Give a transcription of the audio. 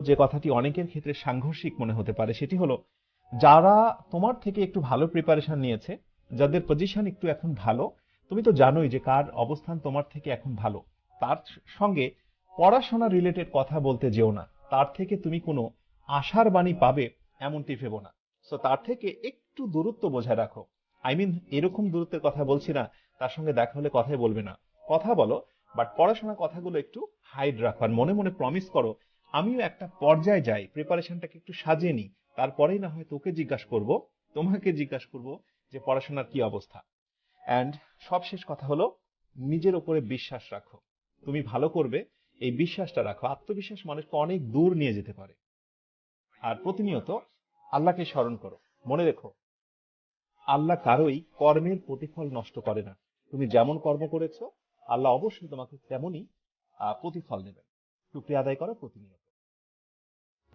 যে কথাটি অনেকের ক্ষেত্রে সাংঘর্ষিক মনে হতে পারে, সেটি হলো যারা তোমার থেকে একটু ভালো প্রিপারেশন নিয়েছে, যাদের পজিশন একটু এখন ভালো, তুমি তো জানোই যে কার অবস্থান তোমার থেকে এখন ভালো, তার সঙ্গে পড়াশোনা রিলেটেড কথা বলতে যেও না। তার থেকে তুমি কোনো আশার বাণী পাবে এমনটি ভেবো না। সো তার থেকে একটু দূরত্ব বজায় রাখো। আই মিন এরকম দূরত্বের কথা বলছি না তার সঙ্গে দেখা হলে কথাই বলবে না, কথা বলো, বাট পড়াশোনার কথাগুলো একটু হাইড রাখো। আর মনে মনে প্রমিস করো, আমিও একটা পর্যায়ে যাই, প্রিপারেশনটাকে একটু সাজিয়ে নিই, তারপরেই না হয় তোকে জিজ্ঞাসা করব, তোমাকে জিজ্ঞাসা করব যে পড়াশোনার কি অবস্থা। অ্যান্ড সবশেষ কথা হলো, নিজের উপরে বিশ্বাস রাখো। তুমি ভালো করবে, এই বিশ্বাসটা রাখো। আত্মবিশ্বাস মানুষকে অনেক দূর নিয়ে যেতে পারে। আর প্রতিনিয়ত আল্লাহকে স্মরণ করো। মনে রেখো, আল্লাহ কারোই কর্মের প্রতিফল নষ্ট করে না। তুমি যেমন কর্ম করেছো, আল্লাহ অবশ্যই তোমাকে তেমনই প্রতিফল দেবেন। শুকরিয়া আদায় করো প্রতিনিয়ত।